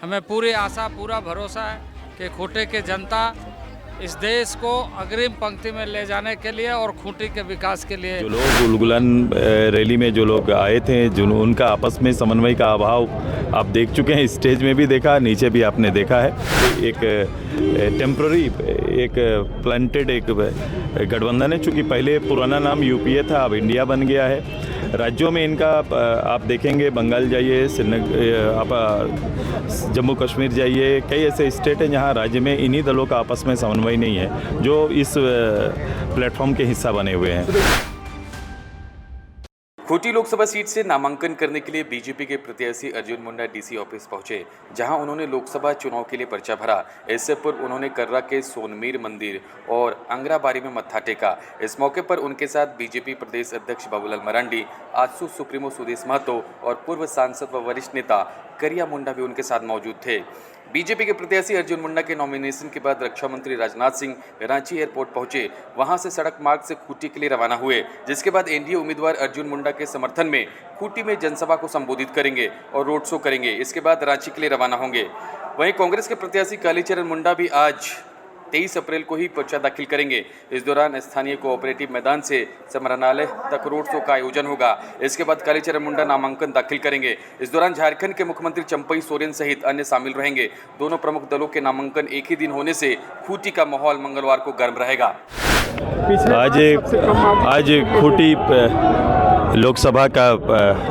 हमें पूरी आशा पूरा भरोसा है कि खूंटी की जनता इस देश को अग्रिम पंक्ति में ले जाने के लिए और खूंटी के विकास के लिए जो लोग उलगुलन रैली में जो लोग आए थे उनका आपस में समन्वय का अभाव आप देख चुके हैं। स्टेज में भी देखा, नीचे भी आपने देखा है। एक टेम्प्ररी एक प्लांटेड एक गठबंधन है, चूँकि पहले पुराना नाम यूपीए था, अब इंडिया बन गया है। राज्यों में इनका आप देखेंगे, बंगाल जाइए, आप जम्मू कश्मीर जाइए, कई ऐसे स्टेट हैं जहां राज्य में इन्हीं दलों का आपस में समन्वय नहीं है, जो इस प्लेटफॉर्म के हिस्सा बने हुए हैं। खूंटी लोकसभा सीट से नामांकन करने के लिए बीजेपी के प्रत्याशी अर्जुन मुंडा डीसी ऑफिस पहुंचे, जहां उन्होंने लोकसभा चुनाव के लिए पर्चा भरा। इससे पूर्व उन्होंने कर्रा के सोनमीर मंदिर और अंगराबारी में मत्था टेका। इस मौके पर उनके साथ बीजेपी प्रदेश अध्यक्ष बाबूलाल मरांडी, आजसू सुप्रीमो सुदेश महतो और पूर्व सांसद व वरिष्ठ नेता करिया मुंडा भी उनके साथ मौजूद थे। बीजेपी के प्रत्याशी अर्जुन मुंडा के नॉमिनेशन के बाद रक्षा मंत्री राजनाथ सिंह रांची एयरपोर्ट पहुंचे। वहां से सड़क मार्ग से खूंटी के लिए रवाना हुए, जिसके बाद एनडीए उम्मीदवार अर्जुन मुंडा के समर्थन में खूंटी में जनसभा को संबोधित करेंगे और रोड शो करेंगे। इसके बाद रांची के लिए रवाना होंगे। वहीं कांग्रेस के प्रत्याशी कालीचरण मुंडा भी आज 23 अप्रैल को ही पर्चा दाखिल करेंगे। इस दौरान स्थानीय कोऑपरेटिव मैदान से समरनालय तक रोड शो का आयोजन होगा। इसके बाद कालीचरण मुंडा नामांकन दाखिल करेंगे। इस दौरान झारखंड के मुख्यमंत्री चंपई सोरेन सहित अन्य शामिल रहेंगे। दोनों प्रमुख दलों के नामांकन एक ही दिन होने से खूंटी का माहौल मंगलवार को गर्म रहेगा। आज खूंटी लोकसभा का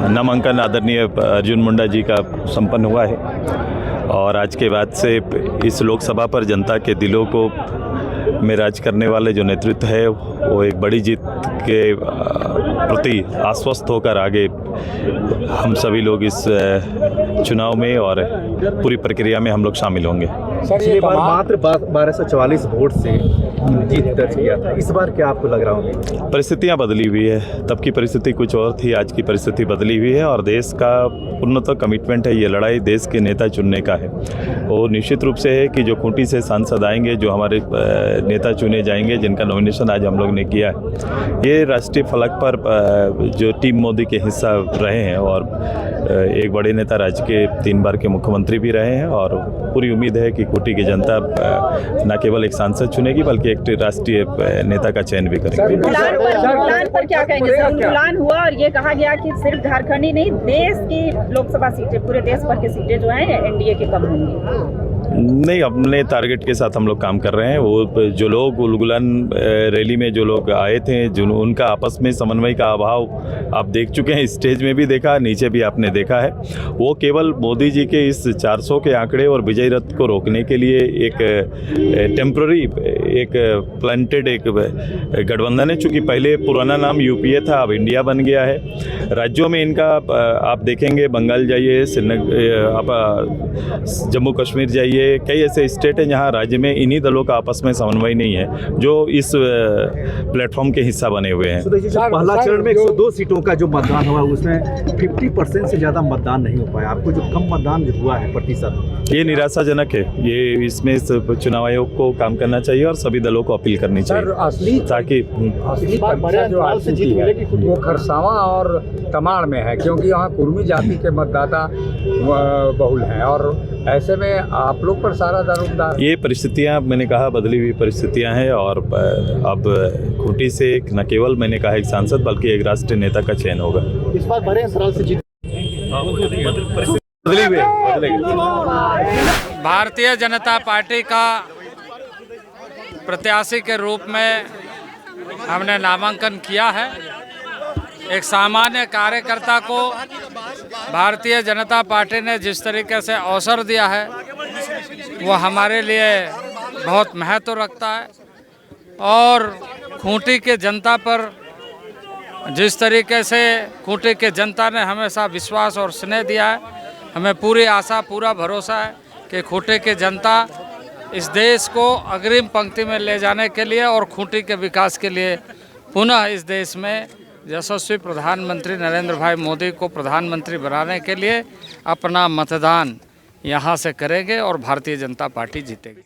नामांकन आदरणीय अर्जुन मुंडा जी का संपन्न हुआ है और आज के बाद से इस लोकसभा पर जनता के दिलों को में राज करने वाले जो नेतृत्व है वो एक बड़ी जीत के प्रति आश्वस्त होकर आगे हम सभी लोग इस चुनाव में और पूरी प्रक्रिया में हम लोग शामिल होंगे। पिछली बार मात्र 1244 वोट से जीत दर्ज किया था, इस बार क्या आपको लग रहा होगा? परिस्थितियां बदली हुई है, तब की परिस्थिति कुछ और थी, आज की परिस्थिति बदली हुई है और देश का पूर्णतः कमिटमेंट है। ये लड़ाई देश के नेता चुनने का है और निश्चित रूप से है कि जो खूंटी से सांसद आएंगे, जो हमारे नेता चुने जाएंगे, जिनका नॉमिनेशन आज हम लोग ने किया है, ये राष्ट्रीय फलक पर जो टीम मोदी के हिस्सा रहे हैं और एक बड़े नेता राज्य के 3 बार के मुख्यमंत्री भी रहे हैं और पूरी उम्मीद है कि खूंटी की जनता न केवल एक सांसद चुनेगी बल्कि एक राष्ट्रीय नेता का चयन भी करेंगे। उड़ान पर क्या कहेंगे सर? उड़ान हुआ और ये कहा गया कि सिर्फ झारखंड ही नहीं, देश की लोकसभा सीटें, पूरे देश भर की सीटें जो हैं एनडीए की कम होंगी। नहीं, अपने टारगेट के साथ हम लोग काम कर रहे हैं। वो जो लोग उलगुलन रैली में जो लोग आए थे उनका आपस में समन्वय का अभाव आप देख चुके हैं। स्टेज में भी देखा, नीचे भी आपने देखा है। वो केवल मोदी जी के इस 400 के आंकड़े और विजय रथ को रोकने के लिए एक टेम्प्ररी एक प्लांटेड एक गठबंधन है, चूँकि पहले पुराना नाम यूपीए था, अब इंडिया बन गया है। राज्यों में इनका आप देखेंगे, बंगाल जाइए, आप जम्मू कश्मीर जाइए, कई ऐसे स्टेट हैं जहां राज्य में इन्हीं दलों का आपस में समन्वय नहीं है, जो इस प्लेटफॉर्म के हिस्सा बने हुए हैं। पहला चरण में 102 सीटों का जो मतदान हुआ उसमें 50% से ज़्यादा मतदान नहीं हो पाया। आपको जो कम मतदान जो हुआ है प्रतिशत, ये निराशाजनक है। ये इसमें चुनाव आयोग को काम करना चाहिए और सभी दलों को अपील करनी चाहिए ताकि वो खरसावां और तमाड़ में है, क्योंकि यहाँ कुर्मी जाति के मतदाता बहुल हैं और ऐसे में आप लोग पर सारा दारोमदार। ये परिस्थितियां, मैंने कहा, बदली हुई परिस्थितियां हैं और अब खूंटी से न केवल मैंने कहा एक सांसद बल्कि एक राष्ट्रीय नेता का चयन होगा। इस बार बड़े अंतराल से जीत बदली हुई है। भारतीय जनता पार्टी का प्रत्याशी के रूप में हमने नामांकन किया है। एक सामान्य कार्यकर्ता को भारतीय जनता पार्टी ने जिस तरीके से अवसर दिया है वो हमारे लिए बहुत महत्व रखता है और खूंटी के जनता पर जिस तरीके से खूंटी के जनता ने हमेशा विश्वास और स्नेह दिया है, हमें पूरी आशा पूरा भरोसा है कि खूंटी की जनता इस देश को अग्रिम पंक्ति में ले जाने के लिए और खूंटी के विकास के लिए पुनः इस देश में यशस्वी प्रधानमंत्री नरेंद्र भाई मोदी को प्रधानमंत्री बनाने के लिए अपना मतदान यहाँ से करेंगे और भारतीय जनता पार्टी जीतेगी।